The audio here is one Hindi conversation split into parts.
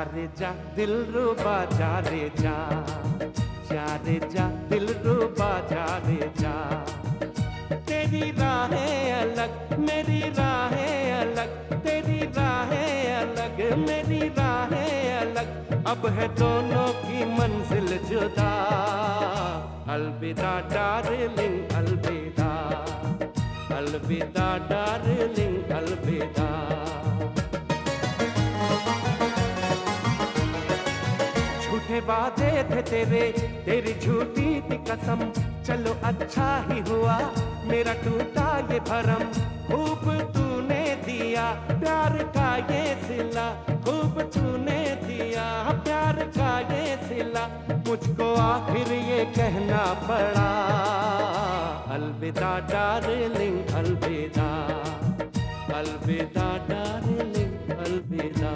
रे जा दिल रुबा जा रे जा, जा रे जा दिल रुबा जा रे जा। तेरी राहें अलग मेरी राहें अलग, तेरी राहें अलग मेरी राहें अलग, अब है दोनों की मंजिल जुदा। अलविदा डार्लिंग अलविदा, अलविदा डार्लिंग अलविदा। झूठे वादे थे तेरे, तेरी झूठी थी कसम, चलो अच्छा ही हुआ मेरा टूटा ये भरम। खूब तूने दिया प्यार का ये सिला, खूब तूने दिया प्यार का ये सिला, मुझको आखिर ये कहना पड़ा। अलविदा डार्लिंग अलविदा, अलविदा डार्लिंग अलविदा।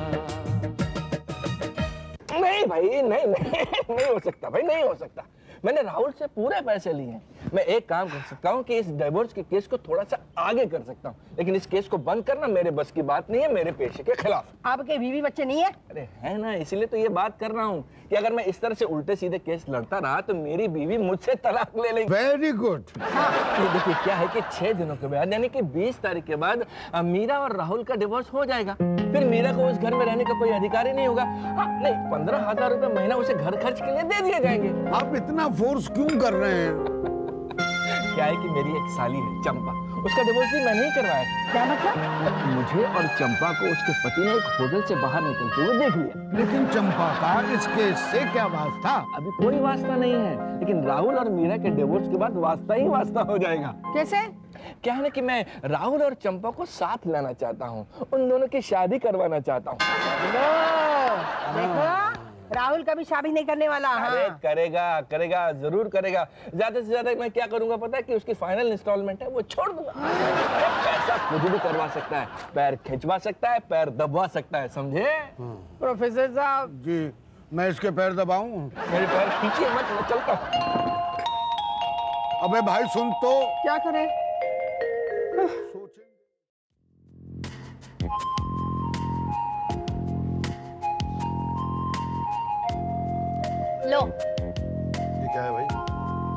नहीं भाई नहीं नहीं नहीं हो सकता भाई, नहीं हो सकता। मैंने राहुल से पूरे पैसे लिए हैं। मैं एक काम कर सकता हूँ कि इस डिवोर्स के केस को थोड़ा सा आगे कर सकता हूँ, लेकिन इस केस को बंद करना मेरे बस की बात नहीं है, मेरे पेशे के खिलाफ। आपके बीवी बच्चे नहीं है? अरे है ना, इसीलिए तो ये बात कर रहा हूँ कि अगर मैं इस तरह से उल्टे सीधे केस लड़ता रहा तो मेरी बीवी मुझसे तलाक ले लेगी। Very good. ये देखिए क्या है कि 6 दिनों के बाद यानी कि 20 तारीख के बाद मीरा और राहुल का डिवोर्स हो जाएगा। फिर मीरा को उस घर में रहने का कोई अधिकार ही नहीं होगा। हाँ नहीं, 15,000 रुपए महीना उसे घर खर्च के लिए दे दिए जाएंगे। आप इतना फोर्स क्यों कर रहे हैं? क्या है कि मेरी एक साली है चंपा, उसका डिवोर्स भी मैंने ही करवाया। क्या मतलब? मुझे और चंपा को उसके पति ने एक होटल से बाहर निकलते हुए देख लिया। लेकिन चंपा का इस केस से क्या वास्ता? अभी कोई वास्ता नहीं है, लेकिन राहुल और मीरा के डिवोर्स के बाद वास्ता ही वास्ता हो जाएगा। कैसे? क्या है ना कि मैं राहुल और चंपा को साथ लाना चाहता हूँ, उन दोनों की शादी करवाना चाहता हूँ। देखो राहुल कभी शादी नहीं करने वाला। अरे करेगा करेगा जरूर करेगा। ज्यादा से ज्यादा मैं क्या करूंगा पता है कि उसकी फाइनल इंस्टॉलमेंट है वो छोड़ दूंगा। पैसा कुछ भी करवा सकता है, पैर खिंचवा सकता है, पैर दबवा सकता है, समझे? प्रोफेसर साहब जी मैं इसके पैर दबाऊं? मेरे पैर खींचिए मत, मैं चलता हूँ। अबे भाई सुन तो। क्या करे? लो ये क्या है भाई?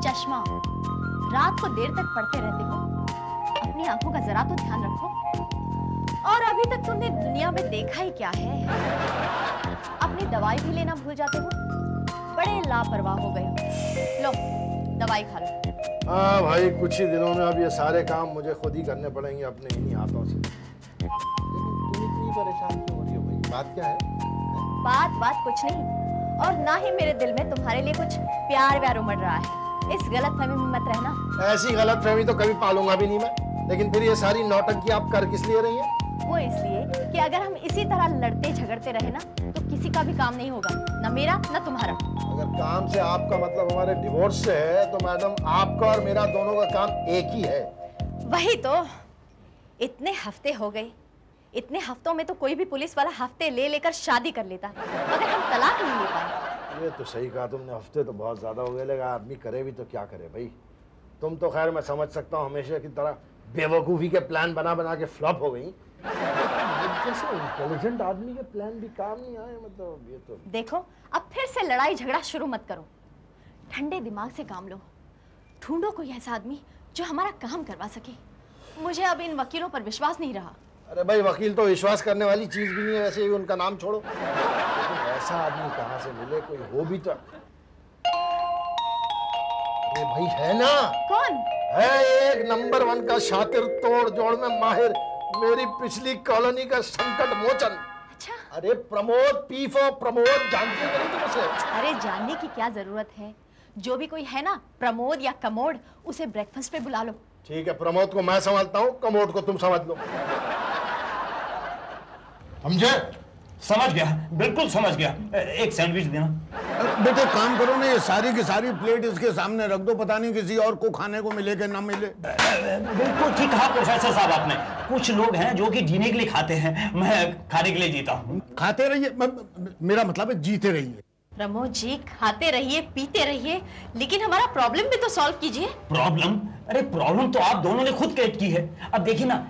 चश्मा। रात को देर तक पढ़ते रहते हो, अपनी आंखों का जरा तो ध्यान रखो। और अभी तक तुमने दुनिया में देखा ही क्या है? अपनी दवाई भी लेना भूल जाते हो, बड़े लापरवाह हो गए हो। लो दवाई खा लो। हाँ भाई, कुछ ही दिनों में अब ये सारे काम मुझे खुद ही करने पड़ेंगे अपने इन्हीं हाथों से। लेकिन तुम इतनी परेशान क्यों हो रही हो भाई? बात क्या है? बात कुछ नहीं, और ना ही मेरे दिल में तुम्हारे लिए कुछ प्यार व्यार उमड़ रहा है। इस गलतफहमी में मत रहना। ऐसी गलतफहमी तो कभी पालूंगा भी नहीं मैं। लेकिन फिर ये सारी नौटंकी आप कर किस लिए रही हैं? वो इसलिए कि अगर हम इसी तरह लड़ते झगड़ते रहे ना तो किसी का भी काम नहीं होगा, ना मेरा ना तुम्हारा। अगर काम से आपका मतलब हमारे डिवोर्स से है तो मैडम आपका और मेरा दोनों का काम एक ही है। वही तो, इतने हफ्ते हो गए, इतने हफ्तों में तो कोई भी पुलिस वाला हफ्ते ले लेकर शादी कर लेता, मगर हम तलाक नहीं ले पाए। ये तो सही कहा तुमने, हफ्ते तो बहुत ज्यादा हो गए, लेकिन आदमी करे भी तो क्या करे भाई। तुम तो खैर मैं समझ सकता हूँ हमेशा की तरह बेवकूफी के प्लान बना बना के फ्लॉप हो गई। जैसे इंटेलिजेंट आदमी के प्लान भी काम नहीं आए, मतलब ये तो। देखो अब फिर से लड़ाई झगड़ा शुरू मत करो, ठंडे दिमाग से काम लो। ढूंढो कोई ऐसा आदमी जो हमारा काम करवा सके। मुझे अब इन वकीलों पर विश्वास नहीं रहा। अरे भाई, वकील तो विश्वास करने वाली चीज भी नहीं है, वैसे ही उनका नाम छोड़ो। लेकिन ऐसा आदमी कहाँ से मिले, कोई हो भी तो। अरे भाई है ना। कौन है? एक नंबर 1 का शातिर, तोड़ जोड़ में माहिर, मेरी पिछली कॉलोनी का संकट मोचन। अच्छा। अरे प्रमोद, पी फॉर प्रमोद, जानती हो नहीं तुम उसे? अरे जानने की क्या जरूरत है, जो भी कोई है ना प्रमोद या कमोड, उसे ब्रेकफास्ट पे बुला लो। ठीक है, प्रमोद को मैं संभालता हूँ, कमोड को तुम समझ लो। समझे? समझ गया, बिल्कुल समझ गया। एक सैंडविच देना। बेटे काम करो ना, ये सारी की सारी प्लेट इसके सामने रख दो, पता नहीं किसी और को खाने को मिले कि ना मिले। बिल्कुल ठीक कहा प्रोफेसर साहब आपने। कुछ लोग हैं जो कि जीने के लिए खाते हैं, मैं खाने के लिए जीता हूँ। खाते रहिए, मेरा मतलब है जीते रहिए। प्रमोद जी खाते रहिए पीते रहिए, लेकिन हमारा प्रॉब्लम भी तो सॉल्व कीजिए। प्रॉब्लम? अरे प्रॉब्लम तो आप दोनों ने खुद क्रिएट की है। अब देखिए ना,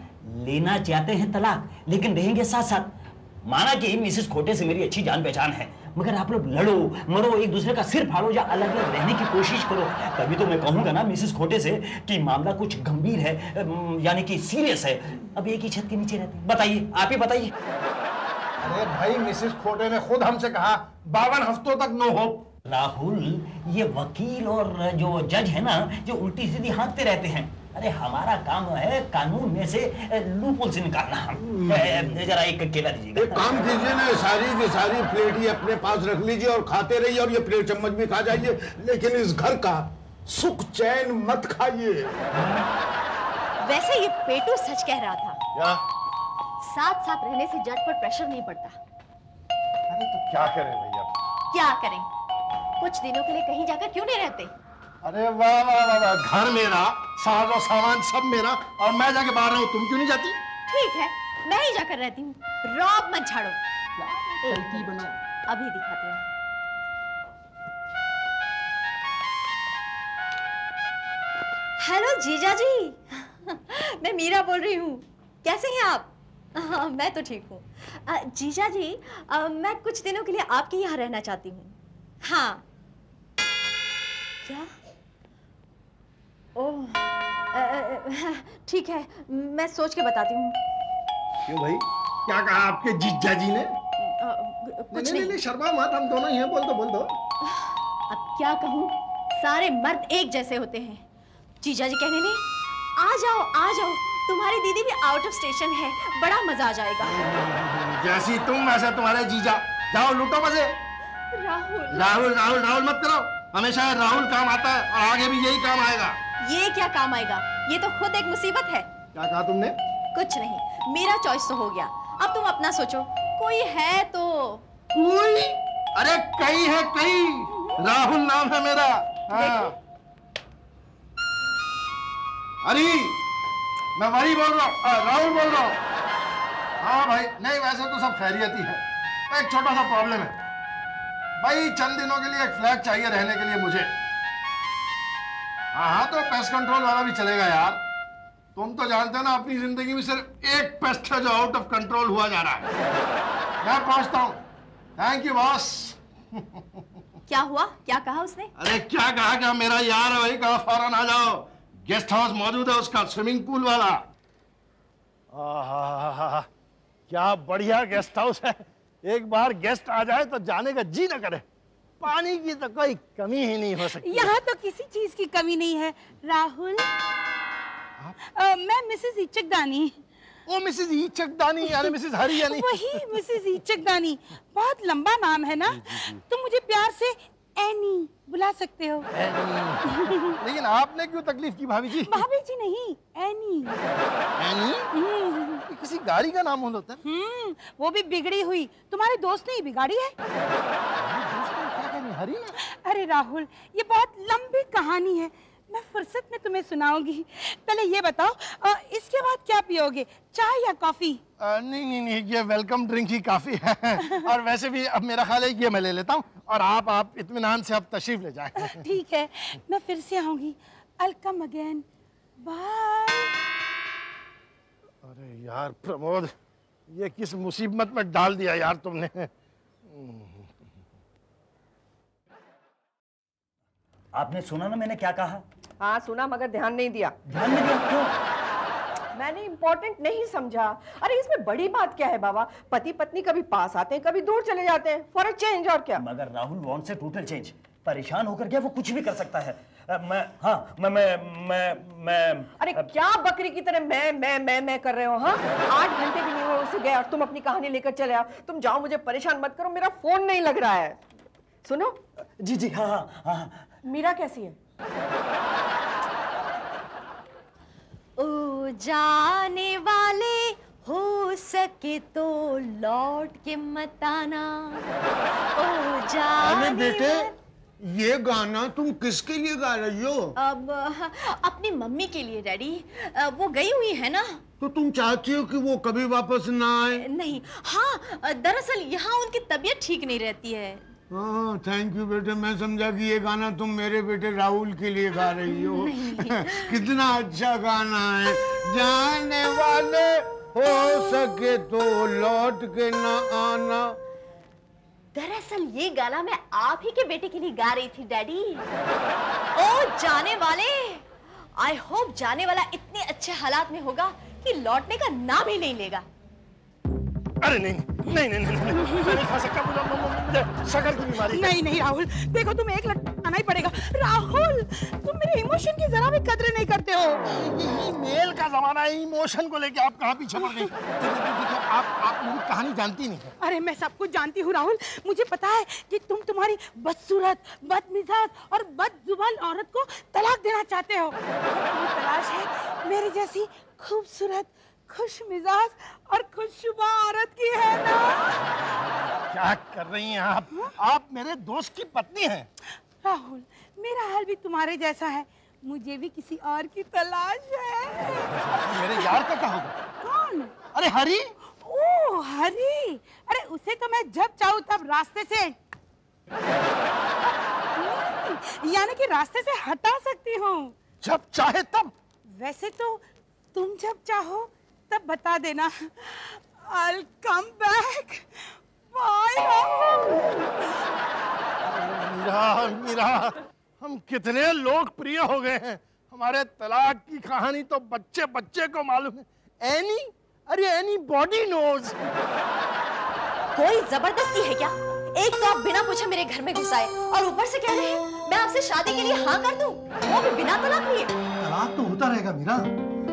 लेना चाहते हैं तलाक लेकिन रहेंगे साथ साथ, माना कि मिसेस खोटे से मेरी अच्छी जान पहचान है, मगर आप लोग लड़ो मरो, एक दूसरे का सिर फाड़ो या अलग अलग रहने की कोशिश करो, तभी तो मैं कहूंगा ना मिसेस खोटे से कि मामला कुछ गंभीर है, यानी कि सीरियस है। अब एक ही छत के नीचे रहते हैं। बताइए, आप ही बताइए। अरे भाई, मिसेस खोटे ने खुद हमसे कहा 52 हफ्तों तक नो होप। राहुल, ये वकील और जो जज है ना, जो उल्टी सीधी हाँकते रहते हैं। अरे हमारा काम है कानून में से लूपहोल से निकालना। जरा एक केला दीजिएगा। एक काम कीजिए ना, सारी की सारी प्लेट ही अपने पास रख लीजिए और खाते रहिए, और ये प्लेट चम्मच भी खा जाइए, लेकिन इस घर का सुख चैन मत खाइए। वैसे ये पेटू सच कह रहा था। क्या? साथ साथ रहने से जज पर प्रेशर नहीं पड़ता। अरे तो क्या करें भैया? क्या करें? कुछ दिनों के लिए कहीं जाकर क्यों नहीं रहते? अरे वाह वाह वाह वाह, घर मेरा, साज और सामान सब मेरा, और मैं जाके बाहर रहूं, तुम क्यों नहीं जाती? ठीक है, मैं ही जाकर रहती हूँ। रौब मत झाड़ो। बनो। अभी दिखाती हूँ। हेलो जीजा जी। मैं मीरा बोल रही हूँ। कैसे हैं आप? मैं तो ठीक हूँ। जीजा जी, मैं कुछ दिनों के लिए आपके यहाँ रहना चाहती हूँ। हाँ। क्या? ओह, ठीक है, मैं सोच के बताती हूँ। क्यों भाई, क्या कहा आपके जीजा जी ने? कुछ नहीं, शर्मा मत, हम दोनों ही हैं, बोल दो। अब क्या कहूँ, सारे मर्द एक जैसे होते हैं। जीजा जी कहने लगे, आ जाओ, तुम्हारी दीदी भी आउट ऑफ स्टेशन है, बड़ा मजा आ जाएगा। जैसी तुम वैसे तुम्हारे जीजा। जाओ लूटो मजे। राहुल मत करो, हमेशा राहुल काम आता है और आगे भी यही काम आएगा। ये क्या काम आएगा? ये तो खुद एक मुसीबत है। क्या कहा तुमने? कुछ नहीं, मेरा चॉइस तो हो गया, अब तुम अपना सोचो। कोई है तो? कोई? अरे कई है, कई। राहुल नाम है मेरा। हाँ। अरे मैं वही बोल रहा हूँ, राहुल बोल रहा हूँ। हाँ भाई, नहीं वैसे तो सब खैरियत ही है, एक छोटा सा प्रॉब्लम है भाई। चंद दिनों के लिए एक फ्लैट चाहिए रहने के लिए मुझे। हाँ, तो पेस्ट कंट्रोल वाला भी चलेगा यार। तुम तो जानते हो ना, अपनी जिंदगी में सिर्फ एक पेस्ट है जो आउट ऑफ कंट्रोल हुआ जा रहा है। मैं पहुंचता हूँ। Thank you boss. क्या हुआ? क्या कहा उसने? अरे क्या कहा, क्या मेरा यार है, वही कहा फौरन आ जाओ। गेस्ट हाउस मौजूद है उसका, स्विमिंग पूल वाला। आहा, क्या बढ़िया गेस्ट हाउस है। एक बार गेस्ट आ जाए तो जाने का जी न करे। पानी की तो कोई कमी ही नहीं हो सकती। यहाँ तो किसी चीज की कमी नहीं है राहुल। मैं मिसेस इचकदानी। ओ मिसेस इचकदानी, यानी मिसेस हरियाणी। वही मिसेस इचकदानी, बहुत लंबा नाम है ना। तुम मुझे प्यार से एनी बुला सकते हो। लेकिन आपने क्यों तकलीफ की भाभी जी? भाभी जी नहीं, एनी। एनी? किसी गाड़ी का नाम होता है? वो भी बिगड़ी हुई। तुम्हारे दोस्त ने ही बिगाड़ी है। हरी? अरे राहुल, ये बहुत लंबी कहानी है, मैं फुर्सत में तुम्हें सुनाऊंगी। पहले ये बताओ, इसके बाद क्या पियोगे, चाय या कॉफी? नहीं, ये वेलकम ड्रिंक ही काफी है। और वैसे भी अब मेरा ख्याल है कि ये मैं ले लेता हूँ, और आप इत्मीनान से अब तशरीफ ले जाएं। ठीक है, मैं फिर से आऊंगी। I'll come again. Bye. अरे यार प्रमोद, ये किस मुसीबत में डाल दिया यार तुमने। आपने सुना ना मैंने क्या कहा? हाँ सुना, मगर ध्यान नहीं दिया। ध्यान में दिया क्यों? मैंने इम्पोर्टेंट नहीं समझा। अरे इसमें बड़ी बात क्या है बाबा, पति पत्नी कभी पास आते हैं, कभी दूर चले जाते हैं, फॉर अ चेंज। और क्या? मगर Rahul wants a total change. परेशान होकर क्या वो कुछ भी कर सकता है। मैं अरे क्या बकरी की तरह मैं कर रहे हो? हाँ, 8 घंटे भी नहीं हुए उसे गए और तुम अपनी कहानी लेकर चले आओ। तुम जाओ, मुझे परेशान मत करो, मेरा फोन नहीं लग रहा है। सुनो। जी हाँ। मीरा कैसी है? ओ जाने वाले, हो सके तो लौट के मत आना। ओ जाने बेटे, ये गाना तुम किसके लिए गा रही हो? अब अपनी मम्मी के लिए डैडी, वो गई हुई है ना। तो तुम चाहती हो कि वो कभी वापस ना आए? नहीं, हाँ दरअसल यहाँ उनकी तबीयत ठीक नहीं रहती है। हाँ, थैंक यू बेटे, मैं समझा कि ये गाना तुम मेरे बेटे राहुल के लिए गा रही हो। कितना अच्छा गाना है। जाने वाले हो सके तो लौट के ना आना। दरअसल ये गाना मैं आप ही के बेटे के लिए गा रही थी डैडी। ओ जाने वाले, आई होप जाने वाला इतने अच्छे हालात में होगा कि लौटने का नाम ही नहीं लेगा। अरे नहीं नहीं नहीं नहीं मैं नहीं खा सकता, मुझे शक्कर की बीमारी। नहीं नहीं राहुल, देखो तुम्हें एक लट आना ही पड़ेगा। राहुल, तुम मेरे इमोशन की जरा भी कदर नहीं करते हो। मेल का जमाना है, इमोशन को लेके आप कहाँ पीछे पड़ गई? आप मेरी कहानी जानती नहीं है। अरे मैं सब कुछ जानती हूँ राहुल, मुझे पता है कि तुम तुम्हारी बदसूरत, बदमिजाज और बदजुबान औरत को तलाक देना चाहते हो। तुम्हें तलाश है मेरी जैसी खूबसूरत, खुश मिजाज और खुशबा औरत की, है ना? क्या कर रही हैं आप मेरे दोस्त की पत्नी हैं। राहुल, मेरा हाल भी तुम्हारे जैसा है, मुझे भी किसी और की तलाश है। मेरे यार का क्या होगा? कौन? अरे हरी। ओह हरी, अरे उसे तो मैं जब चाहूँ तब रास्ते से यानी कि रास्ते से हटा सकती हूँ। जब चाहे तब? वैसे तो तुम जब चाहो तब बता देना। I'll come back. Bye Meera, Meera, हम कितने लोकप्रिय हो गए हैं। हमारे तलाक की कहानी तो बच्चे बच्चे को मालूम है। एनी, अरे एनी बॉडी नोज। कोई जबरदस्ती है क्या? एक तो आप बिना पूछे मेरे घर में घुस आए और ऊपर से कह रहे हैं मैं आपसे शादी के लिए हाँ कर दूं, वो भी बिना तलाक लिए। तलाक तो होता रहेगा मीरा,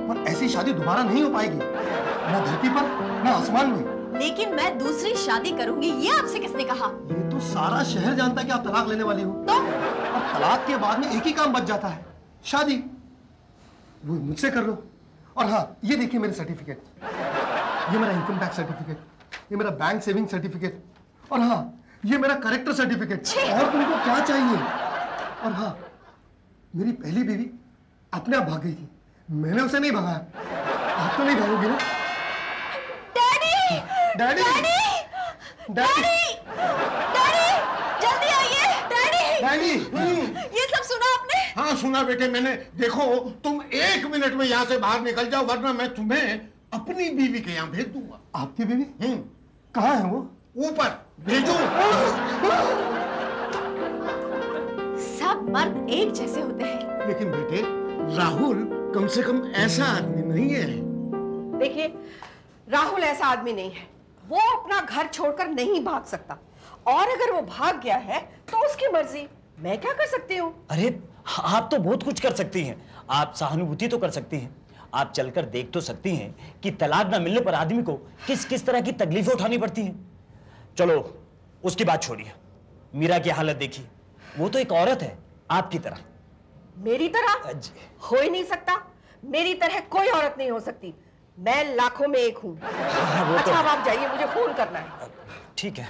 पर ऐसी शादी दोबारा नहीं हो पाएगी, ना धरती पर ना आसमान में। लेकिन मैं दूसरी शादी करूंगी, ये आपसे किसने कहा? ये तो सारा शहर जानता है कि आप तलाक लेने वाली हो। तो और तलाक के बाद में एक ही काम बच जाता है, शादी। वो मुझसे कर लो। और हाँ, ये देखिए मेरे सर्टिफिकेट, ये मेरा इनकम टैक्स सर्टिफिकेट, ये मेरा बैंक सेविंग सर्टिफिकेट, और हाँ ये मेरा करेक्टर सर्टिफिकेट। और तुमको क्या चाहिए? और हाँ, मेरी पहली बीवी अपने आप भाग गई थी, मैंने उसे नहीं भगाया। आप तो नहीं भागोगी ना? Daddy! Daddy! Daddy! Daddy! Daddy! जल्दी आइए! डैडी! डैडी! ये सब सुना आपने? हाँ सुना बेटे मैंने। देखो तुम 1 मिनट में यहाँ से बाहर निकल जाओ, वरना मैं तुम्हें अपनी बीवी के यहाँ भेज दूंगा। आपकी बीवी? कहाँ है वो? ऊपर भेजो। सब मर्द एक जैसे होते हैं। लेकिन बेटे राहुल कम से कम ऐसा आदमी नहीं है। देखिए, राहुल ऐसा आदमी नहीं है। वो अपना घर छोड़कर नहीं भाग सकता, और अगर वो भाग गया है तो उसकी मर्जी, मैं क्या कर सकती हूँ? अरे आप तो बहुत कुछ कर सकती हैं। आप सहानुभूति तो कर सकती हैं, आप चलकर देख तो सकती हैं कि तलाक ना मिलने पर आदमी को किस किस तरह की तकलीफें उठानी पड़ती हैं। चलो उसकी बात छोड़िए, मीरा की हालत देखिए, वो तो एक औरत है आपकी तरह। मेरी तरह? हो ही नहीं सकता, मेरी तरह कोई औरत नहीं हो सकती, मैं लाखों में एक हूँ। अच्छा अब आप जाइए, मुझे फोन करना है। ठीक है।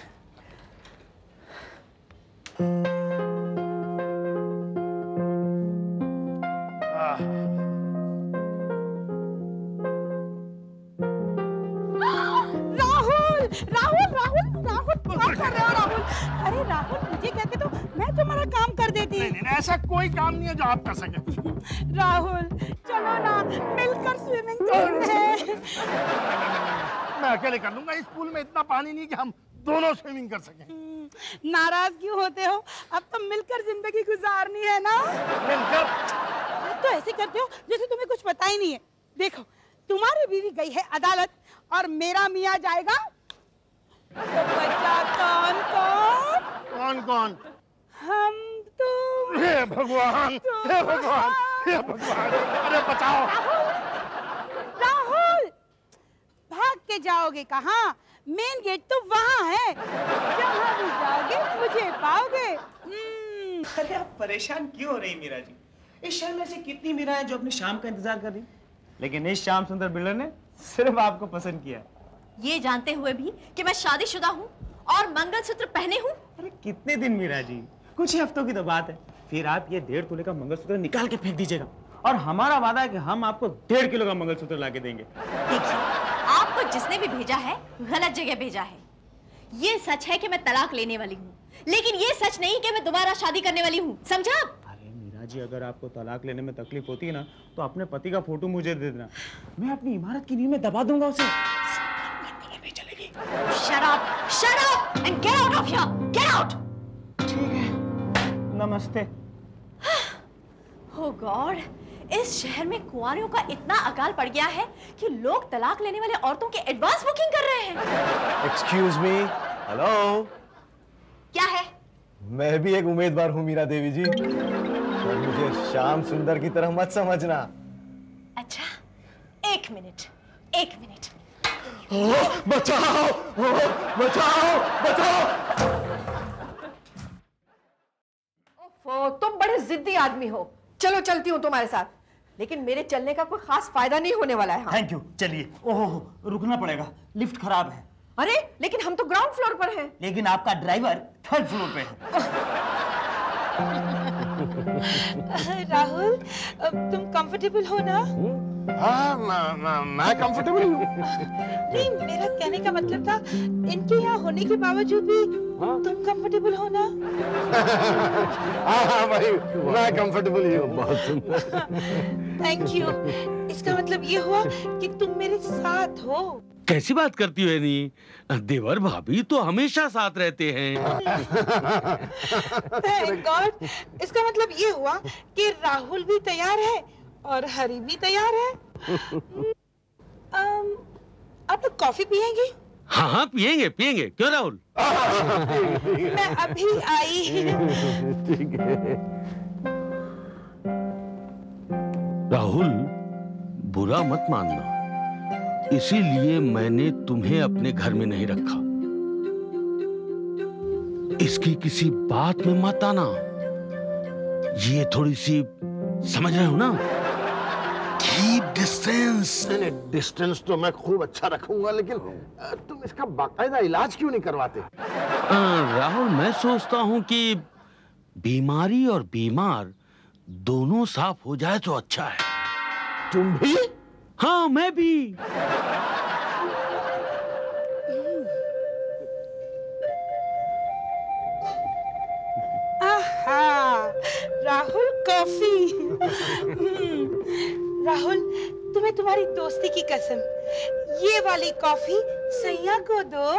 राहुल राहुल राहुल क्या कर रहे हो राहुल? अरे राहुल, मुझे कहते तो मैं तुम्हारा काम कर देती। नहीं, नहीं, ऐसा कोई काम नहीं है जो आप कर सके। राहुल चलो ना, मिलकर स्विमिंग करते हैं। मैं अकेले कर लूंगा, इस पूल में इतना पानी नहीं कि हम दोनों स्विमिंग कर सकें। नाराज क्यों होते हो? अब तो मिलकर जिंदगी गुजारनी है ना? मिलकर? तो ऐसे करते हो जैसे तुम्हें कुछ पता ही नहीं है। देखो, तुम्हारी बीवी गई है अदालत और मेरा मियाँ जाएगा, तो बचा कौन कौन? कौन कौन? हम तुम। हे भगवान, हे भगवान, हे भगवान, अरे बचाओ। राहुल, भाग के जाओगे कहाँ? मेन गेट तो वहाँ है, जहाँ भी जाओगे मुझे पाओगे। अरे आप परेशान क्यों हो रही मीरा जी? इस शहर में से कितनी मीरा है जो अपनी शाम का इंतजार कर रही, लेकिन इस श्याम सुंदर बिल्डर ने सिर्फ आपको पसंद किया। ये जानते हुए भी कि मैं शादीशुदा हूँ और मंगलसूत्र पहने हूँ। अरे कितने दिन मीरा जी, कुछ ही हफ्तों की तो बात है। फिर आप ये 1.5 तोले का मंगलसूत्र निकाल के फेंक दीजिएगा, और हमारा वादा है कि हम आपको 1.5 किलो का मंगलसूत्र ला के देंगे। देखिए, आपको जिसने भी भेजा है गलत जगह भेजा है। ये सच है कि मैं तलाक लेने वाली हूँ, लेकिन ये सच नहीं कि मैं दोबारा शादी करने वाली हूँ, समझा? अरे मीरा जी अगर आपको तलाक लेने में तकलीफ होती है ना तो अपने पति का फोटो मुझे दे देना, मैं अपनी इमारत की नींव में दबा दूंगा उसे। नहीं चलेगी। Shut up and get out of here. Get out. ठीक है, नमस्ते। Oh God, इस शहर में कुंवारियों का इतना अकाल पड़ गया है कि लोग तलाक लेने वाले औरतों की एडवांस बुकिंग कर रहे हैं। Excuse me, hello. क्या है? मैं भी एक उम्मीदवार हूँ मीरा देवी जी, और मुझे श्याम सुंदर की तरह मत समझना। अच्छा, एक मिनट। बचाओ, बचाओ, बचाओ। ओफो, तुम बड़े जिद्दी आदमी हो। चलो चलती हूँ तुम्हारे साथ, लेकिन मेरे चलने का कोई खास फायदा नहीं होने वाला है। थैंक यू, चलिए। ओहो, रुकना पड़ेगा, लिफ्ट खराब है। अरे लेकिन हम तो ग्राउंड फ्लोर पर हैं। लेकिन आपका ड्राइवर थर्ड फ्लोर पे है। राहुल, तुम कंफर्टेबल हो ना? हाँ, मैं कंफर्टेबल हूँ। नहीं, मेरा कहने का मतलब था इनके यहाँ होने के बावजूद भी तुम कंफर्टेबल हो ना? हाँ भाई, मैं कंफर्टेबल ही हूँ। बहुत सुंदर। Thank you. इसका मतलब ये हुआ कि तुम मेरे साथ हो। कैसी बात करती हो एनी? देवर भाभी तो हमेशा साथ रहते हैं। Thank God. इसका मतलब ये हुआ कि राहुल भी तैयार है और हरी भी तैयार है। आप लोग कॉफी पियेंगे? हाँ, पियेंगे। क्यों राहुल? मैं अभी आई। ठीक है। राहुल, बुरा मत मानना, इसीलिए मैंने तुम्हें अपने घर में नहीं रखा। इसकी किसी बात में मत आना। ये थोड़ी सी समझ रहे हो ना? Keep distance. नहीं, डिस्टेंस तो मैं खूब अच्छा रखूंगा, लेकिन तुम इसका बाकायदा इलाज क्यों नहीं करवाते? राहुल, मैं सोचता हूं कि बीमारी और बीमार दोनों साफ हो जाए तो अच्छा है। तुम भी? हाँ, मैं भी। आहा, राहुल कॉफी। राहुल, तुम्हें तुम्हारी दोस्ती की कसम, ये वाली कॉफी सैया को दो।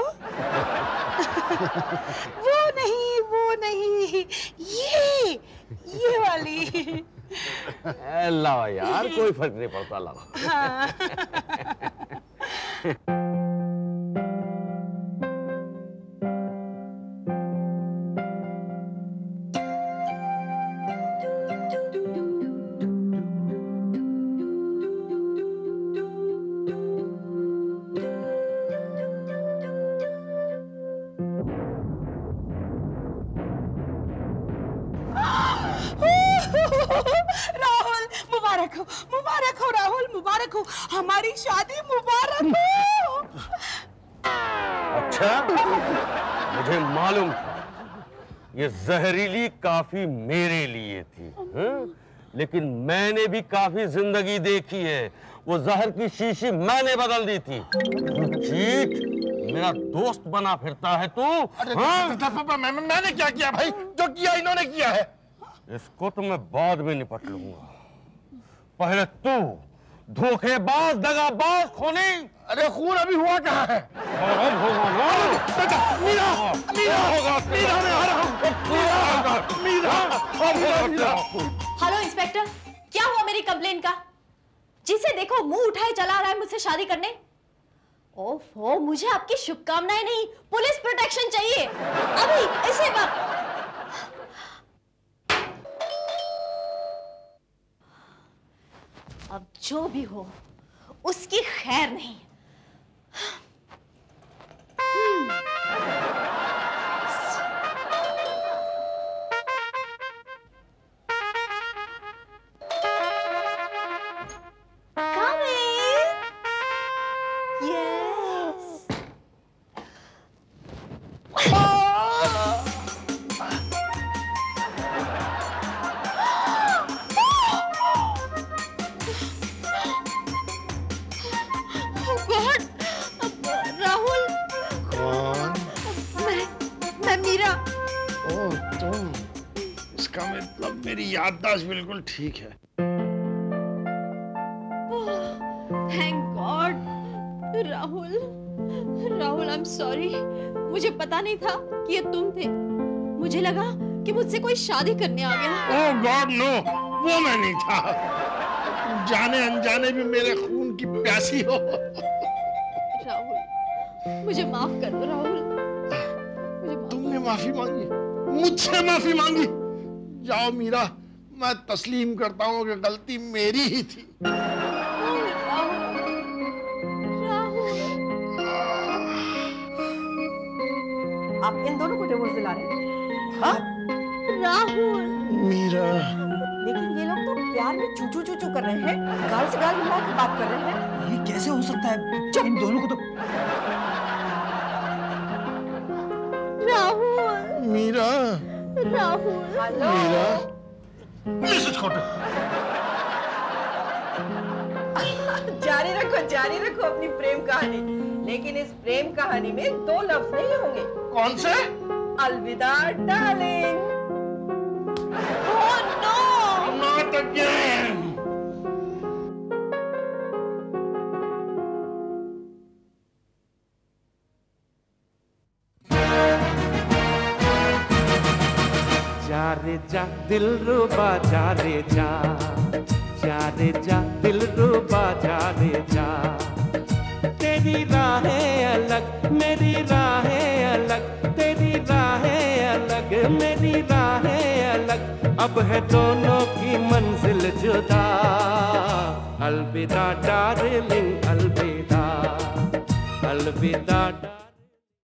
वो नहीं, ये वाली। लाओ यार, कोई फर्क नहीं पड़ता, लाओ। हाँ। मुबारक हो राहुल, मुबारक हो। हमारी शादी मुबारक हो। अच्छा, मुझे मालूम था ये जहरीली कॉफी मेरे लिए थी। लेकिन मैंने भी काफी जिंदगी देखी है। वो जहर की शीशी मैंने बदल दी थी। चीट, मेरा दोस्त बना फिरता है तू। मैंने क्या किया भाई? जो किया इन्होंने किया है। इसको तो मैं बाद में निपट लूंगा। पहले तू धोखेबाज, दगाबाज, खूनी। अरे खून अभी हुआ कहाँ है? हेलो इंस्पेक्टर, क्या हुआ मेरी कंप्लेन का? जिसे देखो मुंह उठाए चला रहा है मुझसे शादी करने। ओफो, मुझे आपकी शुभकामनाएं नहीं, पुलिस प्रोटेक्शन चाहिए अभी इसी वक्त। अब जो भी हो उसकी खैर नहीं। Come in. Yes. राहुल। कौन? मैं मीरा। ओह, तुम। इसका मतलब मेरी याददाश्त बिल्कुल ठीक है। Thank God. Rahul, Rahul, I am sorry. मुझे पता नहीं था कि ये तुम थे। मुझे लगा कि मुझसे कोई शादी करने आ गया। ओह गॉड नो, वो मैं नहीं था। जाने अनजाने भी मेरे खून की प्यासी हो। राहुल, मुझे माफ कर दो राहुल। तुमने माफी मांगी, मुझसे माफी मांगी? जाओ मीरा, मैं तस्लीम करता हूँ कि गलती मेरी ही थी। आप इन दोनों को डिवोर्स दिला रहे हैं? हाँ? राहुल। मीरा। लेकिन ये लोग तो प्यार में चूचू चूचू कर रहे हैं, गाल से गाल मिला के बात कर रहे हैं। ये कैसे हो सकता है? इन दोनों को तो राहुल। मीरा। राहुल। मीरा। मिसेस खोटे। जारी रखो अपनी प्रेम कहानी, लेकिन इस प्रेम कहानी में 2 लफ्ज नहीं होंगे। कौन से? अलविदा darling. Oh no! Not again! जा रे जा दिलरुबा जा रे जा, जा रे जा दिलरुबा जा रे जा। तेरी राहें अलग मेरी राहें अलग, तेरी राहें अलग मेरी राहें अलग, अब है दोनों की मंजिल जुदा। अलविदा डार्लिंग अलविदा, अलविदा।